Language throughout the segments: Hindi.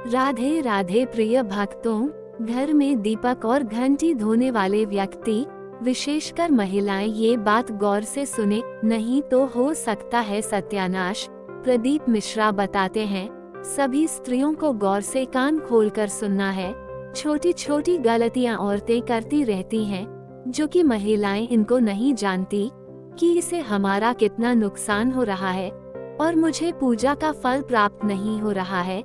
राधे राधे प्रिय भक्तों, घर में दीपक और घंटी धोने वाले व्यक्ति, विशेषकर महिलाएं, ये बात गौर से सुने, नहीं तो हो सकता है सत्यानाश। प्रदीप मिश्रा बताते हैं, सभी स्त्रियों को गौर से कान खोलकर सुनना है। छोटी छोटी गलतियां औरतें करती रहती हैं, जो कि महिलाएं इनको नहीं जानती कि इससे हमारा कितना नुकसान हो रहा है और मुझे पूजा का फल प्राप्त नहीं हो रहा है।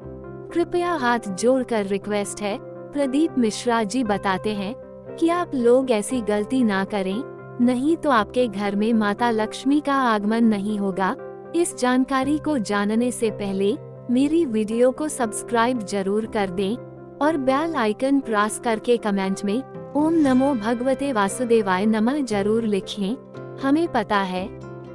कृपया हाथ जोड़कर रिक्वेस्ट है। प्रदीप मिश्रा जी बताते हैं कि आप लोग ऐसी गलती ना करें, नहीं तो आपके घर में माता लक्ष्मी का आगमन नहीं होगा। इस जानकारी को जानने से पहले मेरी वीडियो को सब्सक्राइब जरूर कर दें और बेल आइकन प्रेस करके कमेंट में ओम नमो भगवते वासुदेवाय नमः जरूर लिखें। हमें पता है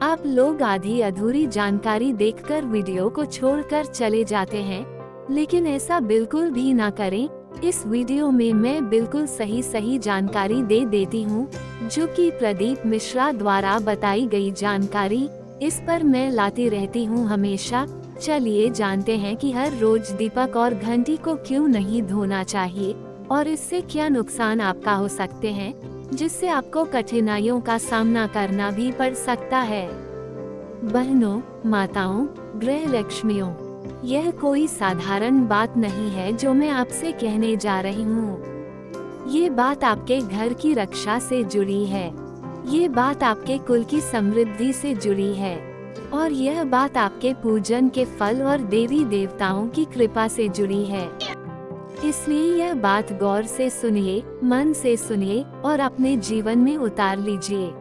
आप लोग आधी अधूरी जानकारी देखकर वीडियो को छोड़कर चले जाते हैं, लेकिन ऐसा बिल्कुल भी ना करें। इस वीडियो में मैं बिल्कुल सही जानकारी दे देती हूँ, जो कि प्रदीप मिश्रा द्वारा बताई गई जानकारी, इस पर मैं लाती रहती हूँ हमेशा। चलिए जानते हैं कि हर रोज दीपक और घंटी को क्यों नहीं धोना चाहिए और इससे क्या नुकसान आपका हो सकते हैं, जिससे आपको कठिनाइयों का सामना करना भी पड़ सकता है। बहनों, माताओं, गृह लक्ष्मियों, यह कोई साधारण बात नहीं है जो मैं आपसे कहने जा रही हूँ। ये बात आपके घर की रक्षा से जुड़ी है, ये बात आपके कुल की समृद्धि से जुड़ी है और यह बात आपके पूजन के फल और देवी देवताओं की कृपा से जुड़ी है। इसलिए यह बात गौर से सुनिए, मन से सुनिए और अपने जीवन में उतार लीजिए।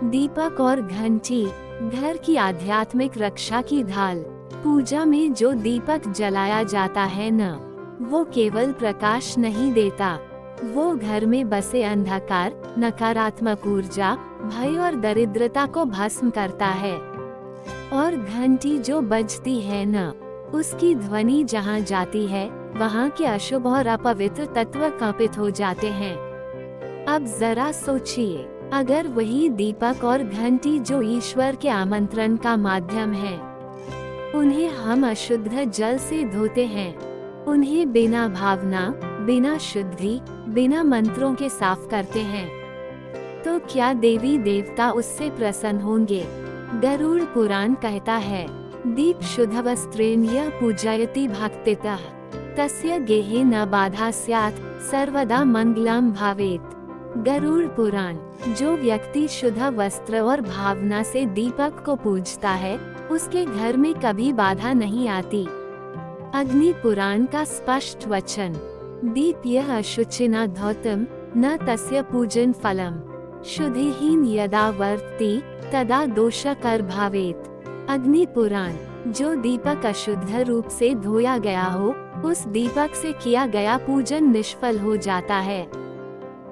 दीपक और घंटी घर की आध्यात्मिक रक्षा की ढाल। पूजा में जो दीपक जलाया जाता है न, वो केवल प्रकाश नहीं देता, वो घर में बसे अंधकार, नकारात्मक ऊर्जा, भय और दरिद्रता को भस्म करता है। और घंटी जो बजती है न, उसकी ध्वनि जहाँ जाती है, वहाँ के अशुभ और अपवित्र तत्व कंपित हो जाते हैं। अब जरा सोचिए, अगर वही दीपक और घंटी जो ईश्वर के आमंत्रण का माध्यम है, उन्हें हम अशुद्ध जल से धोते हैं, उन्हें बिना भावना, बिना शुद्धि, बिना मंत्रों के साफ करते हैं, तो क्या देवी देवता उससे प्रसन्न होंगे? गरुड़ पुराण कहता है, दीप शुद्ध वस्त्रेण यः पूजयति भक्तितः तस्य गेहे न बाधा स्यात् सर्वदा मंगलम भावेत। गरुड़ पुराण। जो व्यक्ति शुद्ध वस्त्र और भावना से दीपक को पूजता है, उसके घर में कभी बाधा नहीं आती। अग्नि पुराण का स्पष्ट वचन, दीप यह अशुचिना धौतम न तस्य पूजन फलम शुद्धिहीन यदा वर्तति तदा दोषकर भावेत। अग्नि पुराण। जो दीपक अशुद्ध रूप से धोया गया हो, उस दीपक से किया गया पूजन निष्फल हो जाता है।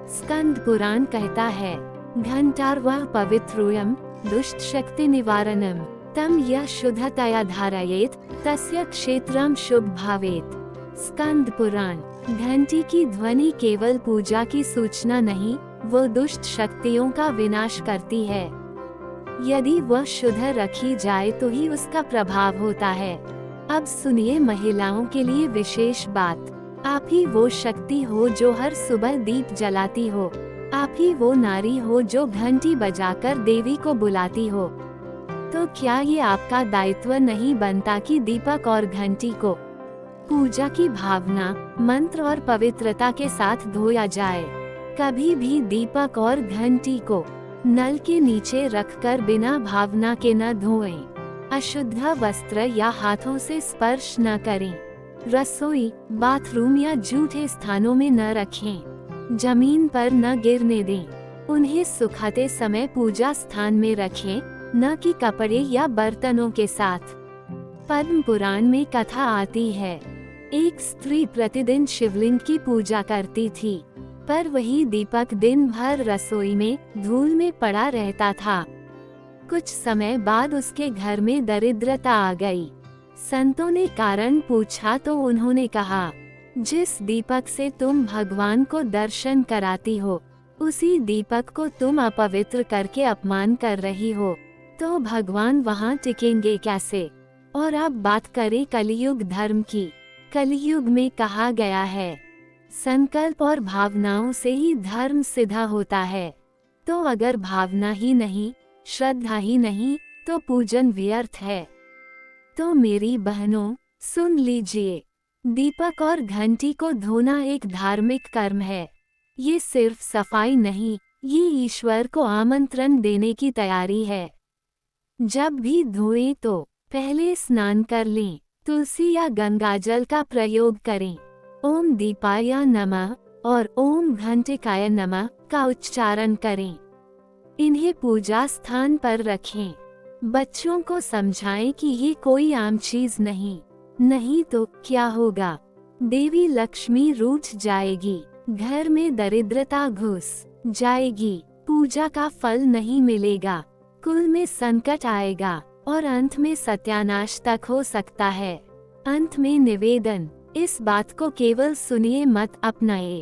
स्कंद पुराण कहता है, घंटार्वः पवित्रोऽयं दुष्ट शक्ति निवारणम तम यह शुद्धतया धारयेत तस्य क्षेत्रम शुभ भावेत। स्कंद पुराण। घंटी की ध्वनि केवल पूजा की सूचना नहीं, वो दुष्ट शक्तियों का विनाश करती है। यदि वह शुद्ध रखी जाए तो ही उसका प्रभाव होता है। अब सुनिए महिलाओं के लिए विशेष बात। आप ही वो शक्ति हो जो हर सुबह दीप जलाती हो, आप ही वो नारी हो जो घंटी बजाकर देवी को बुलाती हो। तो क्या ये आपका दायित्व नहीं बनता कि दीपक और घंटी को पूजा की भावना, मंत्र और पवित्रता के साथ धोया जाए? कभी भी दीपक और घंटी को नल के नीचे रखकर बिना भावना के न धोएं। अशुद्ध वस्त्र या हाथों से स्पर्श न करें। रसोई, बाथरूम या जूठे स्थानों में न रखें। जमीन पर न गिरने दें। उन्हें सुखाते समय पूजा स्थान में रखें, न कि कपड़े या बर्तनों के साथ। पद्म पुराण में कथा आती है, एक स्त्री प्रतिदिन शिवलिंग की पूजा करती थी, पर वही दीपक दिन भर रसोई में धूल में पड़ा रहता था। कुछ समय बाद उसके घर में दरिद्रता आ गई। संतों ने कारण पूछा तो उन्होंने कहा, जिस दीपक से तुम भगवान को दर्शन कराती हो, उसी दीपक को तुम अपवित्र करके अपमान कर रही हो, तो भगवान वहाँ टिकेंगे कैसे? और अब बात करें कलियुग धर्म की। कलयुग में कहा गया है, संकल्प और भावनाओं से ही धर्म सिद्ध होता है। तो अगर भावना ही नहीं, श्रद्धा ही नहीं, तो पूजन व्यर्थ है। तो मेरी बहनों, सुन लीजिए, दीपक और घंटी को धोना एक धार्मिक कर्म है। ये सिर्फ सफाई नहीं, ये ईश्वर को आमंत्रण देने की तैयारी है। जब भी धोएं तो पहले स्नान कर लें, तुलसी या गंगाजल का प्रयोग करें, ओम दीपाय नमः और ओम घंटिकाय नमः का उच्चारण करें। इन्हें पूजा स्थान पर रखें। बच्चों को समझाएं कि ये कोई आम चीज नहीं तो क्या होगा, देवी लक्ष्मी रूठ जाएगी, घर में दरिद्रता घुस जाएगी, पूजा का फल नहीं मिलेगा, कुल में संकट आएगा और अंत में सत्यानाश तक हो सकता है। अंत में निवेदन, इस बात को केवल सुनिए मत अपनाए,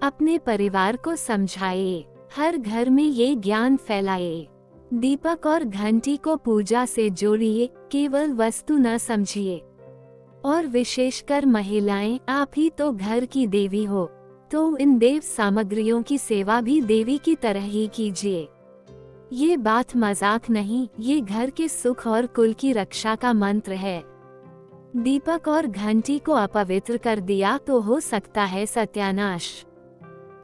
अपने परिवार को समझाइए, हर घर में ये ज्ञान फैलाए। दीपक और घंटी को पूजा से जोड़िए, केवल वस्तु न समझिए। और विशेषकर महिलाएं, आप ही तो घर की देवी हो, तो इन देव सामग्रियों की सेवा भी देवी की तरह ही कीजिए। ये बात मजाक नहीं, ये घर के सुख और कुल की रक्षा का मंत्र है। दीपक और घंटी को अपवित्र कर दिया तो हो सकता है सत्यानाश।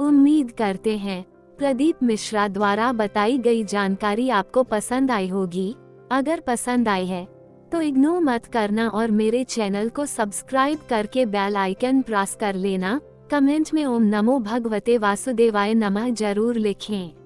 उम्मीद करते हैं प्रदीप मिश्रा द्वारा बताई गई जानकारी आपको पसंद आई होगी। अगर पसंद आई है तो इग्नोर मत करना और मेरे चैनल को सब्सक्राइब करके बेल आइकन प्रेस कर लेना। कमेंट में ओम नमो भगवते वासुदेवाय नमः जरूर लिखें।